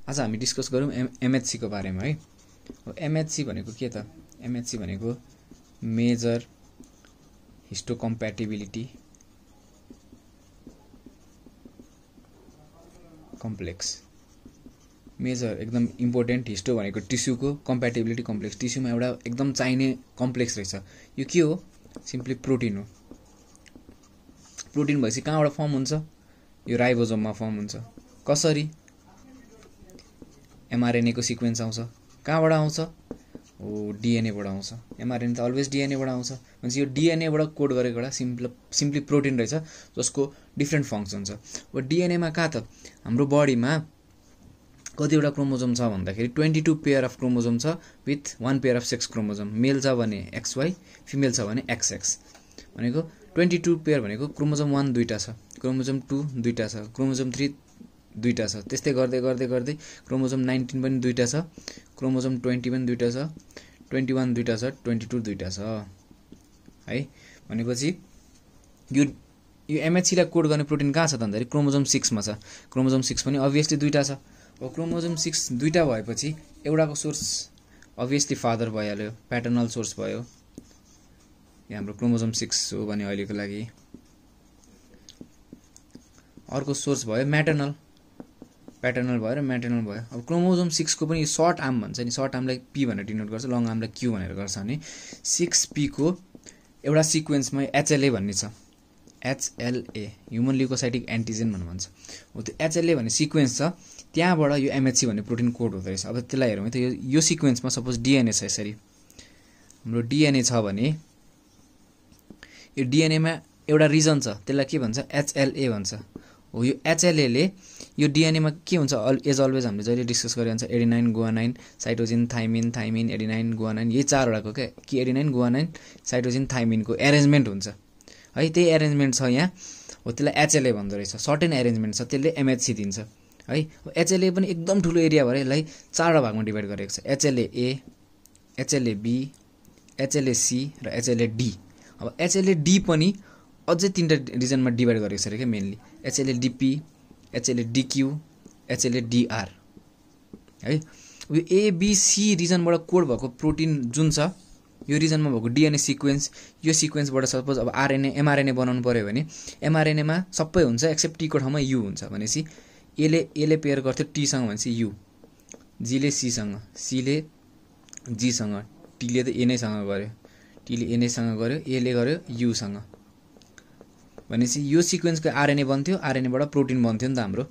आज हामी डिस्कस गरौँ एमएचसी को बारेमा है। एमएचसी भनेको के त? एमएचसी भनेको मेजर हिस्टोकम्प्याटिबिलिटी कम्प्लेक्स। मेजर एकदम इम्पोर्टेन्ट, हिस्टो भनेको टिस्युको, कम्प्याटिबिलिटी कम्प्लेक्स, टिस्युमा एउटा एकदम चाहिने कम्प्लेक्स रहेछ। यो के हो? सिम्पली प्रोटिन हो। प्रोटिन भएपछि कहाँबाट फर्म हुन्छ? यो राइबोसोममा फर्म हुन्छ। कसरी? एमआरएनए को सिक्वेन्स आउँछ। कहाँबाट आउँछ? ओ डिएनएबाट आउँछ। एमआरएनए त अलवेज डिएनएबाट आउँछ। भनेपछि यो डिएनएबाट कोड गरेको एउटा सिम्पली प्रोटिन रहेछ जसको डिफ्रेन्ट फङ्क्सन छ। अब डिएनएमा कहाँ त? हाम्रो बडीमा कतिवटा क्रोमोजोम छ भन्दाखेरि 22 पेयर अफ क्रोमोजोम छ with 1 pair of sex chromosome. Male छ भने XY, फिमेल छ भने XX। भनेको 22 पेयर भनेको क्रोमोजोम 1 दुईटा छ, क्रोमोजोम 2 दुईटा छ, क्रोमोजोम 3 दुईटा छ। त्यस्तै गर्दै गर्दै गर्दै क्रोमोजोम 19 पनि दुईटा छ, क्रोमोजोम 20 पनि दुईटा छ, 21 दुईटा छ, 22 दुईटा छ है। भनेपछि यो एमएचसीलाई कोड गर्ने प्रोटिन कहाँ छ त भन्दाखेरि क्रोमोजोम 6 मा छ। क्रोमोजोम 6 पनि अभियसली दुईटा छ। अब क्रोमोजोम 6 दुईटा भएपछि एउटाको सोर्स अभियसली फादर भइहाल्यो, प्याटर्नल सोर्स भयो। यहाँ हाम्रो क्रोमोजोम 6 हो भने अहिलेको लागि। अर्को सोर्स भयो म्याटर्नल, प्याटर्नल भयो र म्याटर्नल भयो। अब क्रोमोजोम 6 को पनि सर्ट आर्म भन्छ नि, सर्ट आर्मलाई P भनेर डिनोट गर्छ, लङ आर्मलाई Q भनेर गर्छ भने 6P को एउटा सिक्वेन्समा HLA भन्ने छ। HLA ह्युमन ल्युकोसाइटिक एन्टिजेन भनेर भन्छ। हो त्यो HLA भन्ने सिक्वेन्स छ, त्यहाँबाट यो एमएचसी भन्ने प्रोटिन कोड हुँदो रहेछ। अब त्यसलाई हेरौँ त, यो सिक्वेन्समा सपोज डिएनए छ, यसरी हाम्रो डिएनए छ भने यो डिएनएमा एउटा रिजन छ, त्यसलाई के भन्छ? HLA भन्छ। हो यो HLA ले यो डिएनएमा के हुन्छ? एज अलवेज हामीले जहिले डिस्कस गरिरहन्छ adenine, guanine, cytosine, thymine, thymine, adenine, guanine, यही चारवटाको क्या कि एडेनाइन, गुआनाइन, साइटोजिन, थाइमिनको एरेन्जमेन्ट हुन्छ है। त्यही एरेन्जमेन्ट छ यहाँ। हो त्यसलाई HLA भन्दो रहेछ। सर्टेन एरेन्जमेन्ट छ, त्यसले एमएचसी दिन्छ है। HLA पनि एकदम ठुलो एरिया भएर यसलाई चारवटा भागमा डिभाइड गरेको छ। HLA-A, HLA-B, HLA-C र HLA-D। अब HLA-D पनि अझै 3टा रिजनमा डिभाइड गरेको छ अरे क्या मेनली। HLA-DP, HLA-DQ, HLA-DR है। यो ABC रिजनबाट कोड भएको प्रोटिन जुन छ, यो रिजनमा भएको डिएनए सिक्वेन्स, यो सिक्वेन्सबाट सपोज अब एमआरएनए बनाउनु पर्यो भने एमआरएनएमा सबै हुन्छ एक्सेप्ट टी को ठाउँमा यु हुन्छ। भनेपछि एले पेयर गर्थ्यो टीसँग, भनेपछि यु, जीले सीसँग, सीले जीसँग, टीले त एनैसँग गर्यो, टीले एनैसँग गर्यो, एले गर्यो युसँग। भनेपछि यो सिक्वेन्सको आरएनए बन्थ्यो, आरएनएबाट प्रोटिन बन्थ्यो नि त हाम्रो।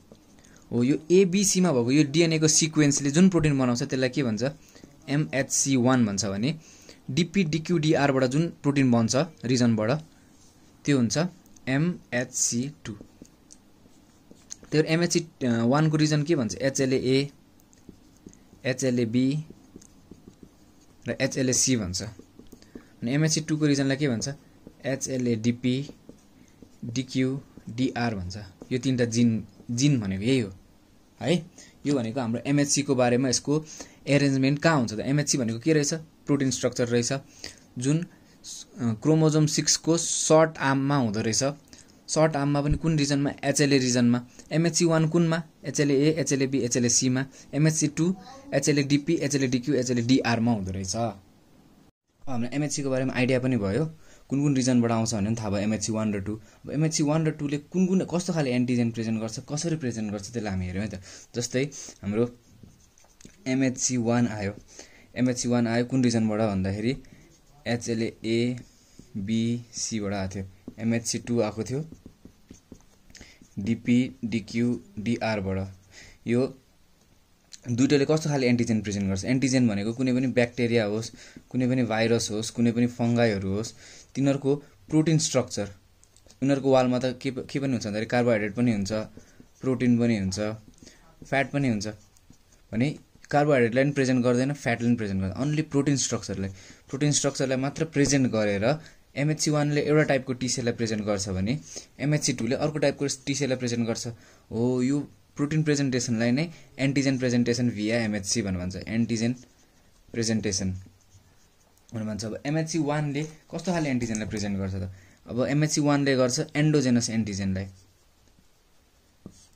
हो यो एबीसीमा भएको यो डिएनएको सिक्वेन्सले जुन प्रोटिन बनाउँछ त्यसलाई के भन्छ? MHC1 भन्छ भने डिपी, डिक्यू, डीआरबाट जुन प्रोटिन बन्छ रिजनबाट त्यो हुन्छ MHC2। त्यो MHC1 को रिजन के भन्छ? HLA-A, HLA-B र HLA-C भन्छ। अनि MHC2 को रिजनलाई के भन्छ? HLA-DP, DQ, DR भन्छ। यो 3टा जिन भनेको यही हो है। यो भनेको हाम्रो एमएचसी को बारेमा यसको एरेन्जमेन्ट कहाँ हुन्छ त? एमएचसी भनेको के रहेछ? प्रोटिन स्ट्रक्चर रहेछ जुन क्रोमोजोम 6 को सर्ट आर्ममा हुँदो रहेछ। सर्ट आर्ममा पनि कुन रिजनमा? HLA रिजनमा। MHC1 कुनमा? HLA-A, HLA-B, HLA-C मा। MHC2 HLA-DP, HLA-DQ, HLA-DR मा हुँदो रहेछ। हाम्रो एमएचसी को बारेमा आइडिया पनि भयो, कुन कुन रिजनबाट आउँछ भन्ने पनि थाहा भयो। MHC1 र 2। अब MHC1 र 2 ले कुन कस्तो खाले एन्टिजेन प्रेजेन्ट गर्छ, कसरी प्रेजेन्ट गर्छ त्यसलाई हामी हेर्यौँ है त। जस्तै हाम्रो MHC1 आयो, MHC1 आयो कुन रिजनबाट भन्दाखेरि HLA-A, B, C बाट आएको थियो। MHC2 आएको थियो DP, DQ, DR बाट। यो दुईटाले कस्तो खाले एन्टिजेन प्रेजेन्ट गर्छ? एन्टिजेन भनेको कुनै पनि ब्याक्टेरिया होस्, कुनै पनि भाइरस होस्, कुनै पनि फङ्गाइहरू होस्, तिनीहरूको प्रोटिन स्ट्रक्चर, उनीहरूको वालमा त के पनि हुन्छ भन्दाखेरि कार्बोहाइड्रेट पनि हुन्छ, प्रोटिन पनि हुन्छ, फ्याट पनि हुन्छ। भने कार्बोहाइड्रेटलाई पनि प्रेजेन्ट गर्दैन, फ्याटलाई पनि प्रेजेन्ट गर्दैन, अन्ली प्रोटिन स्ट्रक्चरलाई मात्र प्रेजेन्ट गरेर MHC1 ले एउटा टाइपको टिसेललाई प्रेजेन्ट गर्छ भने MHC2 ले अर्को टाइपको टिसेललाई प्रेजेन्ट गर्छ। हो यो प्रोटिन प्रेजेन्टेसनलाई नै एन्टिजेन प्रेजेन्टेसन भिया एमएचसी भनेर भन्छ। एन्टिजेन प्रेजेन्टेसन भनेर भन्छ। अब MHC1 ले कस्तो खाले एन्टिजेनलाई प्रेजेन्ट गर्छ त? अब MHC1 ले गर्छ एन्डोजेनस एन्टिजेनलाई।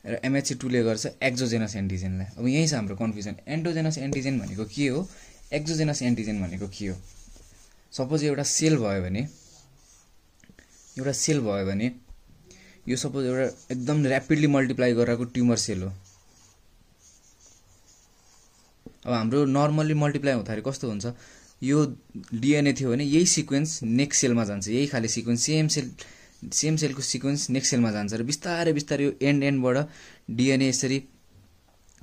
र MHC2 ले गर्छ एक्जोजेनस एन्टिजेनलाई। अब यही छ हाम्रो कन्फ्युजन, एन्डोजेनस एन्टिजेन भनेको के हो, एक्जोजेनस एन्टिजेन भनेको के हो। सपोज एउटा सेल भयो भने यो सपोज एउटा एकदम ऱ्यापिडली मल्टिप्लाई गरेको ट्युमर सेल हो। अब हाम्रो नर्मल्ली मल्टिप्लाई हुँदाखेरि कस्तो हुन्छ, यो डिएनए थियो भने यही सिक्वेन्स नेक्स्ट सेलमा जान्छ, यही खाले सिक्वेन्स सेम सेलको सिक्वेन्स नेक्स्ट सेलमा जान्छ र बिस्तारै बिस्तारै यो एन्डबाट डिएनए यसरी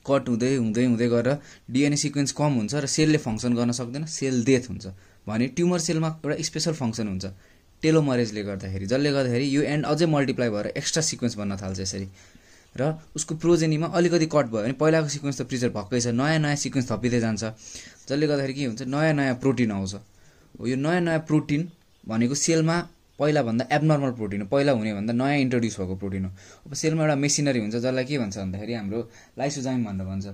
कट हुँदै हुँदै हुँदै गएर डिएनए सिक्वेन्स कम हुन्छ र सेलले फङ्सन गर्न सक्दैन, सेल डेथ हुन्छ। भने ट्युमर सेलमा एउटा स्पेसल फङ्सन हुन्छ टेलोमरेजले गर्दाखेरि, जसले गर्दाखेरि यो एन्ड अझै मल्टिप्लाई भएर एक्स्ट्रा सिक्वेन्स बन्न थाल्छ यसरी, र उसको प्रोजेनीमा अलिकति कट भयो भने पहिलाको सिक्वेन्स त प्रिजर्भ भएकै छ, नयाँ नयाँ सिक्वेन्स थपिँदै जान्छ, जसले गर्दाखेरि के हुन्छ, नयाँ नयाँ प्रोटिन आउँछ। यो नयाँ नयाँ प्रोटिन भनेको सेलमा पहिलाभन्दा एबनर्मल प्रोटिन हो, पहिला हुने भन्दा नयाँ इन्ट्रोड्युस भएको प्रोटिन हो। अब सेलमा एउटा मेसिनरी हुन्छ जसलाई के भन्छ भन्दाखेरि हाम्रो लाइसोजाइम भनेर भन्छ,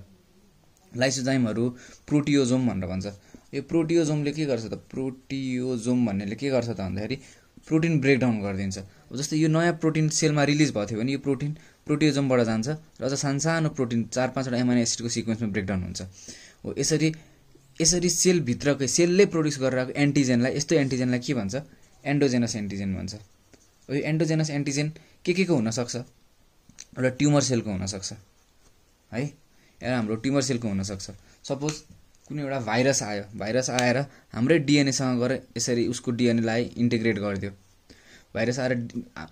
लाइसोजाइमहरू प्रोटियोजोम भनेर भन्छ। यो प्रोटियोजोमले के गर्छ त, प्रोटियोजोम भन्नेले के गर्छ त भन्दाखेरि प्रोटिन ब्रेकडाउन गरिदिन्छ। अब जस्तै यो नयाँ प्रोटिन सेलमा रिलिज भएको थियो भने यो प्रोटिन प्रोटियोजोमबाट जान्छ र अझ सानो प्रोटिन 4-5वटा एमाइनो एसिडको सिक्वेन्समा ब्रेकडाउन हुन्छ। हो यसरी सेलभित्रकै सेलले प्रोड्युस गरिरहेको एन्टिजेनलाई, यस्तो एन्टिजेनलाई के भन्छ, एन्डोजेनस एन्टिजेन भन्छ। यो एन्डोजेनस एन्टिजेन के को हुनसक्छ, एउटा ट्युमर सेलको हुनसक्छ है, एउटा हाम्रो ट्युमर सेलको हुनसक्छ। सपोज कुनै एउटा भाइरस आएर हाम्रै डिएनएसँग गएर यसरी उसको डिएनएलाई इन्टिग्रेट गरिदियो, भाइरस आएर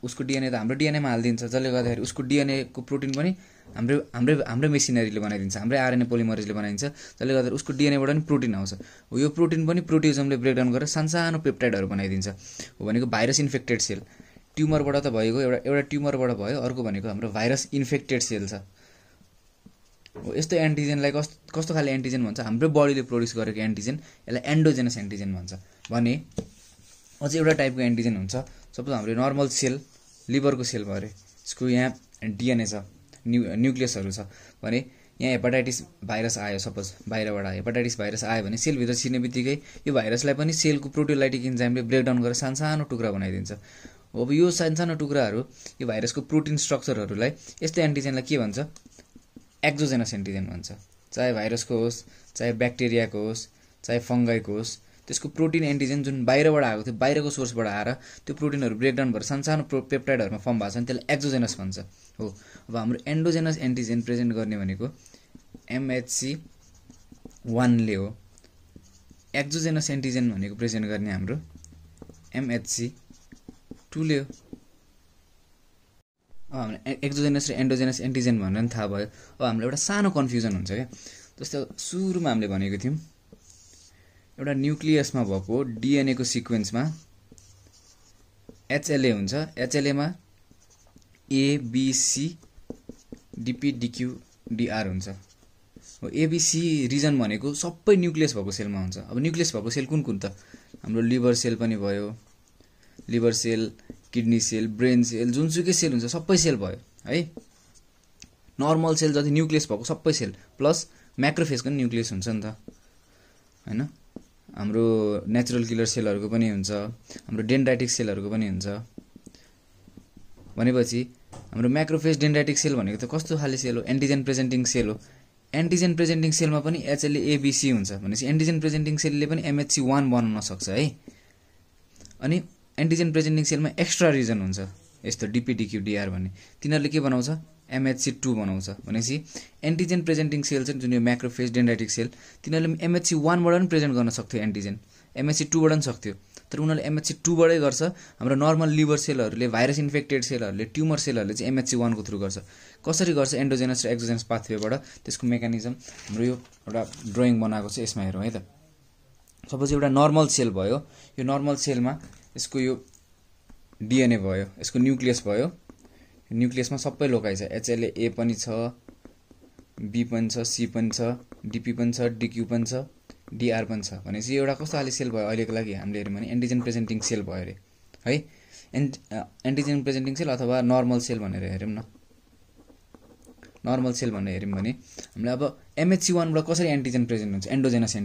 उसको डिएनए त हाम्रो डिएनएमा हालिदिन्छ, जसले गर्दाखेरि उसको डिएनएको प्रोटिन पनि हाम्रै मेसिनरीले बनाइदिन्छ, हाम्रै आरएनए पोलिमरेजले बनाइदिन्छ, जसले गर्दा उसको डिएनएबाट पनि प्रोटिन आउँछ। हो यो प्रोटिन पनि प्रोटियोजमले ब्रेकडाउन गरेर सानो पेप्टाइडहरू बनाइदिन्छ। हो भनेको भाइरस इन्फेक्टेड सेल, ट्युमरबाट त भएको एउटा ट्युमरबाट भयो, अर्को भनेको हाम्रो भाइरस इन्फेक्टेड सेल छ। हो यस्तो एन्टिजेनलाई कस्तो खाले एन्टिजेन भन्छ, हाम्रो बडीले प्रोड्युस गरेको एन्टिजेन, यसलाई एन्डोजेनस एन्टिजेन भन्छ। भने अझै एउटा टाइपको एन्टिजेन हुन्छ, सपोज हाम्रो नर्मल सेल, लिभरको सेल भयो अरे, यसको यहाँ डिएनए छ, न्युक्लियसहरू छ भने यहाँ हेपाटाइटिस भाइरस आयो, सपोज बाहिरबाट हेपाटाइटिस भाइरस आयो भने सेलभित्र छिर्ने बित्तिकै यो भाइरसलाई पनि सेलको प्रोटियोलाइटिक इन्जाइमले ब्रेकडाउन गरेर सानो टुक्रा बनाइदिन्छ। अब यो सानो टुक्राहरू, यो भाइरसको प्रोटिन स्ट्रक्चरहरूलाई यस्तो एन्टिजेनलाई के भन्छ, एक्जोजेनस एन्टिजेन भन्छ। चाहे भाइरसको होस्, चाहे ब्याक्टेरियाको होस्, चाहे फङ्गाईको होस्, त्यसको प्रोटिन एन्टिजेन जुन बाहिरबाट आएको थियो, बाहिरको सोर्सबाट आएर त्यो प्रोटिनहरू ब्रेकडाउन भएर सानो पेप्टाइडहरूमा फर्म भएको छ भने त्यसलाई एक्जोजेनस भन्छ। हो अब हाम्रो एन्डोजेनस एन्टिजेन प्रेजेन्ट गर्ने भनेको MHC1ले हो, एक्जोजेनस एन्टिजेन भनेको प्रेजेन्ट गर्ने हाम्रो MHC2ले हो। अब हामीलाई एक्जोजेनस र एन्डोजेनस एन्टिजेन भनेर पनि थाहा भयो। अब हामीलाई एउटा सानो कन्फ्युजन हुन्छ क्या, जस्तो सुरुमा हामीले भनेको थियौँ एउटा न्युक्लियसमा भएको डिएनएको सिक्वेन्समा HLA हुन्छ, HLAमा ABC DP DQ DR हुन्छ। हो ABC रिजन भनेको सबै न्युक्लियस भएको सेलमा हुन्छ। अब न्युक्लियस भएको सेल कुन त, हाम्रो लिभर सेल पनि भयो, liver cell, kidney cell, brain cell, जुनसुकै सेल हुन्छ सबै सेल भयो है। नर्मल सेल जति न्युक्लियस भएको सबै सेल, प्लस म्याक्रोफेजको पनि न्युक्लियस हुन्छ नि त हैन, हाम्रो नेचुरल किलर सेलहरूको पनि हुन्छ, हाम्रो डेन्ड्राइटिक सेलहरूको पनि हुन्छ। भनेपछि हाम्रो म्याक्रोफेज डेन्ड्राइटिक सेल भनेको त कस्तो खाले सेल हो, एन्टिजेन प्रेजेन्टिङ सेल हो। एन्टिजेन प्रेजेन्टिङ सेलमा पनि HLA ABC हुन्छ भनेपछि एन्टिजेन प्रेजेन्टिङ सेलले पनि MHC1 बनाउन सक्छ है। अनि एन्टिजेन प्रेजेन्टिङ सेलमा एक्स्ट्रा रिजन हुन्छ, यस्तो DP DQ DR भन्ने, तिनीहरूले के बनाउँछ, MHC2 बनाउँछ। भनेपछि एन्टिजेन प्रेजेन्टिङ सेल चाहिँ जुन यो म्याक्रोफेज डेन्ड्राइटिक सेल, तिनीहरूले MHC1बाट पनि प्रेजेन्ट गर्न सक्थ्यो एन्टिजेन, MHC2बाट पनि सक्थ्यो, तर उनीहरूले MHC2बाटै गर्छ। हाम्रो नर्मल लिभर सेलहरूले, भाइरस इन्फेक्टेड सेलहरूले, ट्युमर सेलहरूले चाहिँ MHC1को थ्रु गर्छ। कसरी गर्छ एन्डोजेनस र एक्जोजेनस पाथवेबाट, त्यसको मेकानिजम हाम्रो यो एउटा ड्रइङ बनाएको छ, यसमा हेरौँ है त। सपोज एउटा नर्मल सेल भयो, यो नर्मल सेलमा यसको यो डिएनए भयो, यसको न्युक्लियस भयो, न्युक्लियसमा सबै लोकाइ छ, HLA पनि छ, B पनि छ, C पनि छ, DP पनि छ, DQ पनि छ, DR पनि छ। भनेपछि एउटा कस्तो खाले सेल भयो अहिलेको लागि हामीले हेऱ्यौँ भने एन्टिजेन प्रेजेन्टिङ सेल भयो अरे है, एन्टिजेन प्रेजेन्टिङ सेल अथवा नर्मल सेल भनेर हेऱ्यौँ न। नर्मल सेल भनेर हेर्यौँ भने हामीले अब MHC1 बाट कसरी एन्टिजन प्रेजेन्ट हुन्छ एन्डोजेनस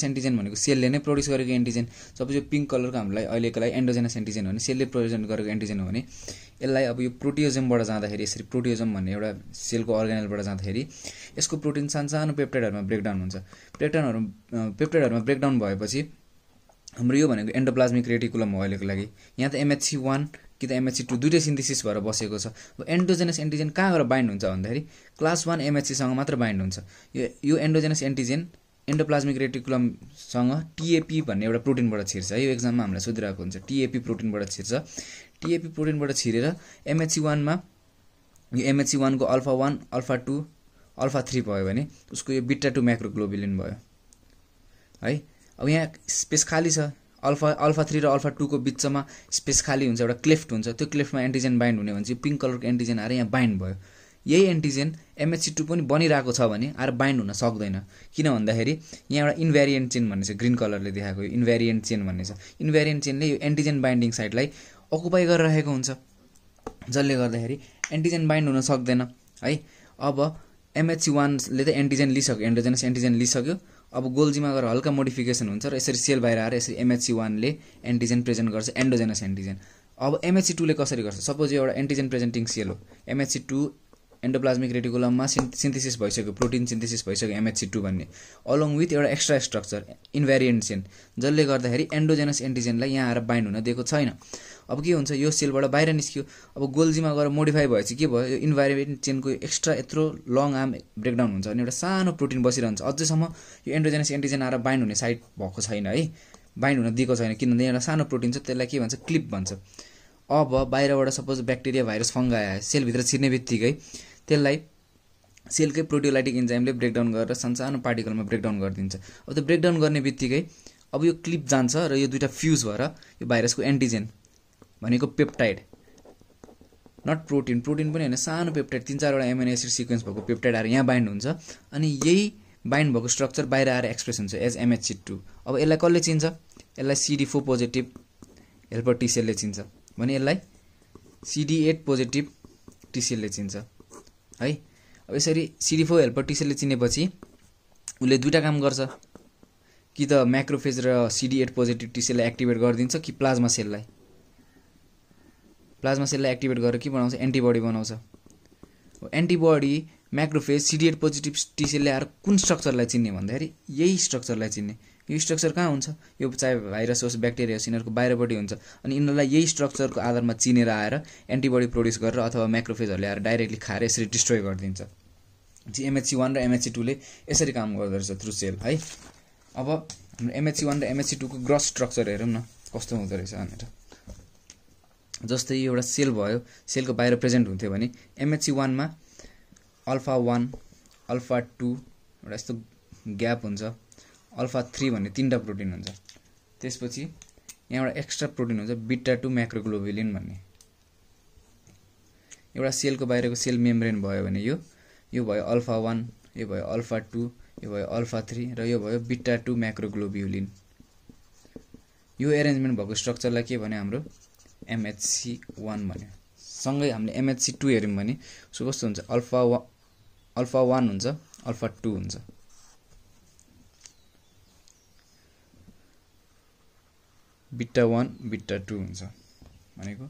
एन्टिजन भनेको सेलले नै प्रोड्युस गरेको एन्टिजन सपोज यो पिङ्क कलरको हामीलाई अहिलेको लागि एन्डोजेनस एन्टिजन हो भने सेलले प्रेजेन्ट गरेको एन्टिजन हो भने यसलाई अब यो प्रोटियोजमबाट जाँदाखेरि यसरी प्रोटियोजम भन्ने एउटा सेलको अर्गानलबाट जाँदाखेरि यसको प्रोटिन सानो पेप्टाइडहरुमा ब्रेकडाउन हुन्छ पेप्टाइडहरुमा ब्रेकडाउन भएपछि हाम्रो यो भनेको एन्डोप्लाज्मिक रेटिकुलम हो अहिलेको लागि यहाँ त MHC1 कि त MHC2 दुईटै सिन्थेसिस भएर बसेको छ अब एन्डोजेनस एन्टिजन कहाँ गएर बाइन्ड हुन्छ भन्दाखेरि क्लास 1 MHC सँग मात्र बाइन्ड हुन्छ यो एन्डोजेनस एन्टिजन एन्डोप्लाज्मिक रेटिकुलम सँग TAP भन्ने एउटा प्रोटिनबाट छिर्छ यो एक्जाममा हामीलाई सोधिरहेको हुन्छ TAP प्रोटिनबाट छिर्छ TAP प्रोटिनबाट छिरेर MHC1 मा यो MHC1 को अल्फा 1 अल्फा 2 अल्फा 3 भयो भने उसको यो बीटा 2 म्याक्रोग्लोबुलिन भयो है अब यहाँ स्पेस खाली छ अल्फा 3 र अल्फा 2 को बीचमा स्पेस खाली हुन्छ एउटा क्लेफ्ट हुन्छ त्यो क्लेफ्टमा एन्टिजन बाइन्ड हुने भने चाहिँ पिङ्क कलरको एन्टिजन आएर यहाँ बाइन्ड भयो यही एन्टिजन MHC2 पनि बनिरहेको छ भने आएर बाइन्ड हुन सक्दैन किन भन्दाखेरि यहाँ एउटा इन्भ्यारिएन्ट चेन भन्ने छ ग्रीन कलरले देखाएको यो इन्भ्यारिएन्ट चेन भन्ने छ इन्भ्यारिएन्ट चेनले यो एन्टिजन बाइन्डिङ साइटलाई अकुपाई गरिरहेको हुन्छ जसले गर्दाखेरि एन्टिजन बाइन्ड हुन सक्दैन है अब MHC1 ले त एन्टिजन लिइसक्यो एन्डोजेनस एन्टिजन लिइसक्यो अब गोल्जीमा गएर हल्का मोडिफिकेसन हुन्छ र यसरी सेल बाहिर आएर यसरी MHC1 ले एन्टिजन प्रेजेन्ट गर्छ एन्डोजेनस एन्टिजन अब MHC2 ले कसरी गर्छ सपोज यो एउटा एन्टिजन प्रेजेन्टिङ सेल हो MHC2 एन्डोप्लाज्मिक रेटिकुलममा सिन्थेसिस भइसक्यो प्रोटिन सिन्थेसिस भइसक्यो MHC2 भन्ने अलोङ विथ एउटा एक्स्ट्रा स्ट्रक्चर इन्भ्यारिएन्ट चेन जसले गर्दाखेरि एन्डोजेनस एन्टिजनलाई यहाँ आएर बाइन्ड हुन दिएको छैन अब के हुन्छ यो सेलबाट बाहिर निस्क्यो अब गोल्जीमा गएर मोडिफाई भएपछि के भयो यो इन्भाइरोमेन्ट चेनको एक्स्ट्रा यत्रो लङ आर्म ब्रेकडाउन हुन्छ अनि एउटा सानो प्रोटिन बसिरहन्छ अझैसम्म यो एन्डोजेनस एन्टिजन आएर बाइन्ड हुने साइट भएको छैन है बाइन्ड हुन दिएको छैन किनभने एउटा सानो प्रोटिन छ त्यसलाई के भन्छ क्लिप भन्छ अब बाहिरबाट सपोज ब्याक्टेरिया भाइरस फङ्गाई आयो सेलभित्र छिर्ने बित्तिकै त्यसलाई सेलकै प्रोटियोलाइटिक इन्जाइमले ब्रेकडाउन गरेर सानो पार्टिकलमा ब्रेकडाउन गरिदिन्छ अब त्यो ब्रेकडाउन गर्ने बित्तिकै अब यो क्लिप जान्छ र यो दुईटा फ्युज भएर यो भाइरसको एन्टिजन भनेको पेप्टाइड नट प्रोटिन पनि हैन सानो पेप्टाइड 3-4 वटा एमिनो एसिड सिक्वेन्स भएको पेप्टाइड आएर यहाँ बाइन्ड हुन्छ अनि यही बाइन्ड भएको स्ट्रक्चर बाहिर आएर एक्सप्रेस हुन्छ एज MHC2 अब यसलाई कसले चिन्छ यसलाई CD4 पोजिटिभ हेल्पर टी सेलले चिन्छ भने यसलाई CD8 पोजिटिभ टी सेलले चिन्छ है अब यसरी CD4 हेल्पर टी सेलले चिनेपछि उले दुईटा काम गर्छ कि त म्याक्रोफेज र CD8 पोजिटिभ टी सेललाई एक्टिभेट गरिदिन्छ कि प्लाज्मा सेललाई एक्टिभेट गरेर के बनाउँछ एन्टिबडी बनाउँछ एन्टिबडी म्याक्रोफेज CD8 पोजिटिभ टी सेलले आएर कुन स्ट्रक्चरलाई चिन्ने भन्दाखेरि यही स्ट्रक्चरलाई चिन्ने यो स्ट्रक्चर कहाँ हुन्छ यो चाहे भाइरस होस् ब्याक्टेरिया होस् यिनीहरूको बाहिरपट्टि हुन्छ अनि यिनीहरूलाई यही स्ट्रक्चरको आधारमा चिनेर आएर एन्टिबडी प्रोड्युस गरेर अथवा म्याक्रोफेजहरूले आएर डाइरेक्टली खाएर यसरी डिस्ट्रोय गरिदिन्छ MHC1 र MHC2 ले यसरी काम गर्दो रहेछ थ्रु सेल है अब हाम्रो MHC1 र MHC2 को ग्रस स्ट्रक्चर हेरौँ न कस्तो हुँदो रहेछ भनेर जस्तै एउटा सेल भयो सेलको बाहिर प्रेजेन्ट हुन्थ्यो भने MHC1 मा अल्फा 1 अल्फा 2 एउटा यस्तो ग्याप हुन्छ अल्फा 3 भन्ने 3टा प्रोटिन हुन्छ त्यसपछि यहाँ एउटा एक्स्ट्रा प्रोटिन हुन्छ बीटा 2 म्याक्रोग्लोबुलिन भन्ने एउटा सेलको बाहिरको सेल मेम्ब्रेन भयो भने यो भयो अल्फा 1 यो भयो अल्फा 2 यो भयो अल्फा 3 र यो भयो बीटा 2 म्याक्रोग्लोबुलिन यो एरेन्जमेन्ट भएको स्ट्रक्चरलाई के भने हाम्रो MHC1 भन्यो सँगै हामीले MHC2 हेर्यौं भने सो कस्तो हुन्छ अल्फा 1 हुन्छ अल्फा 2 हुन्छ बीटा 1 बीटा 2 हुन्छ भनेको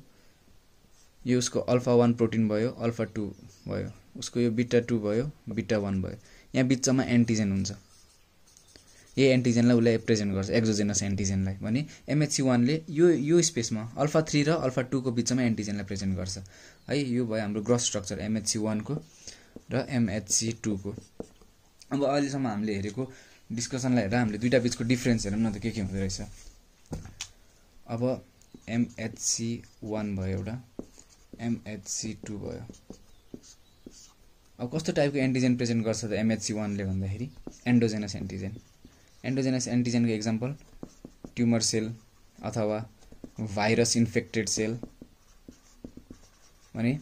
यो उसको अल्फा 1 प्रोटिन भयो अल्फा 2 भयो उसको यो बीटा 2 भयो बीटा 1 भयो यहाँ बिचमा एन्टिजन हुन्छ यही एन्टिजनलाई उले प्रेजेन्ट गर्छ एक्सोजेनस एन्टिजनलाई भने MHC1 ले यो स्पेसमा अल्फा 3 र अल्फा 2 को बिचमा एन्टिजनलाई प्रेजेन्ट गर्छ है यो भयो हाम्रो ग्रस स्ट्रक्चर MHC1 को र MHC2 को अब अहिलेसम्म हामीले हेरेको डिस्कसनलाई हेरेर हामीले दुईटा बीचको डिफरेन्स हेरौँ न त के हुँदै रहेछ अब MHC1 भयो एउटा MHC2 भयो अब कस्तो टाइपको एन्टिजन प्रेजेन्ट गर्छ त MHC1 ले भन्दाखेरि एन्डोजेनस एन्टिजनको एक्जाम्पल ट्युमर सेल अथवा भाइरस इन्फेक्टेड सेल भने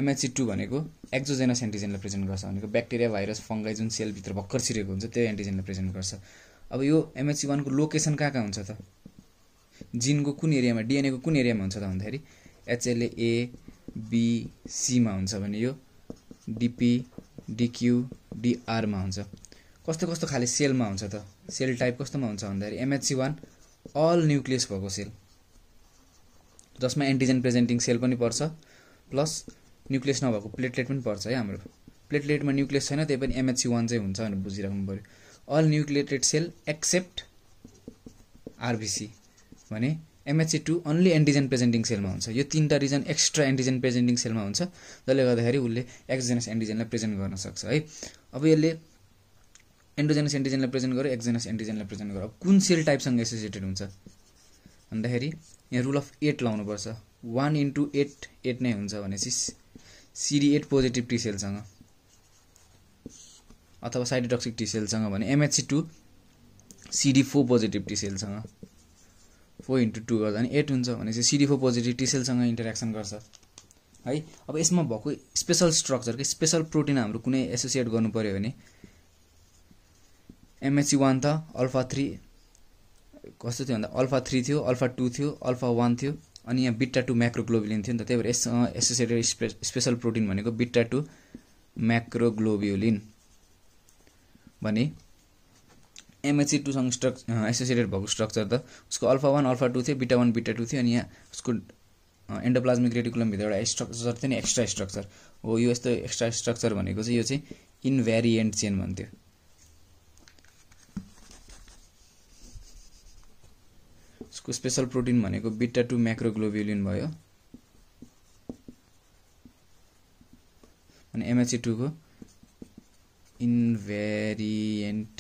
MHC2 भनेको एक्सोजेनस एन्टिजनलाई प्रेजेन्ट गर्छ भनेको ब्याक्टेरिया भाइरस फंगाई जुन सेल भित्र भक्कर छिरेको हुन्छ त्यो एन्टिजनलाई प्रेजेन्ट गर्छ अब यो MHC1 को लोकेसन कहाँ हुन्छ त जिनको कुन एरियामा DNA को कुन एरियामा हुन्छ त भन्दाखेरि HLA A B C मा हुन्छ भने यो DP DQ DR मा हुन्छ। कस्तो कस्तो खाले सेलमा हुन्छ त? सेल टाइप कस्तोमा हुन्छ भन्दाखेरि MHC1 अल न्युक्लियस भएको सेल, जसमा एन्टिजन प्रेजेन्टिङ सेल पनि पर्छ प्लस न्युक्लियस नभएको प्लेटलेट पनि पर्छ है। हाम्रो प्लेटलेटमा न्युक्लियस छैन, त्यही पनि MHC1 चाहिँ हुन्छ भनेर बुझिराख्नु पर्यो। अल न्युक्लिएटेड सेल एक्सेप्ट RBC भने MHC2 अन्ली एन्टिजन प्रेजेन्टिङ सेलमा हुन्छ। यो तीनटा रिजन एक्स्ट्रा एन्टिजन प्रेजेन्टिङ सेलमा हुन्छ, जसले गर्दाखेरि उसले एक्सोजेनस एन्टिजनलाई प्रेजेन्ट गर्न सक्छ है। अब यसले एन्डोजेनस एन्टिजनलाई प्रेजेन्ट गर्यो, एक्सोजेनस एन्टिजनलाई प्रेजेन्ट गर्यो। अब कुन सेल टाइपसँग एसोसिएटेड हुन्छ भन्दाखेरि यहाँ रुल अफ 8 लाउनुपर्छ। 1 × 8 8 नै हुन्छ भनेपछि CD8 पोजिटिभ टी सेलसँग अथवा साइटोटक्सिक टी सेलसँग भने MHC2 CD4 पोजिटिभ टी सेलसँग 4 × 2 गर्दा नि 8 हुन्छ भनेपछि CD4 पोजिटिभ टी सेलसँग इन्टरेक्सन गर्छ है। अब यसमा भएको स्पेशल स्ट्रक्चर, स्पेशल प्रोटिन हाम्रो कुनै एसोसिएट गर्नु पर्यो भने MHC1 त अल्फा 3 कस्तो थियो भन्दा अल्फा 3 थियो, अल्फा 2 थियो, अल्फा 1 थियो, अनि यहाँ बीटा 2 म्याक्रोग्लोबुलिन थियो नि त। त्यही भएर यससँग एसोसिएटेड स्पेशल प्रोटिन भनेको बीटा 2 म्याक्रोग्लोबुलिन भने MHC2 सँग एसोसिएटेड भएको स्ट्रक्चर त उसको अल्फा 1 अल्फा 2 थियो, बीटा 1 बीटा 2 थियो, अनि यहाँ उसको एन्डोप्लाज्मिक रेटिकुलम भित्र एउटा स्ट्रक्चर थियो नि, एक्स्ट्रा स्ट्रक्चर हो। यो यस्तो एक्स्ट्रा स्ट्रक्चर भनेको चाहिँ यो चाहिँ इनभ्यारिएन्ट चेन भन्थ्यो। उसको स्पेशल प्रोटिन भनेको बीटा 2 म्याक्रोग्लोबुलिन भयो अनि MHC2 को इनभ्यारिएन्ट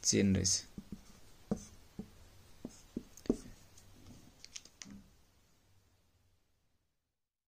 चेन रहेछ।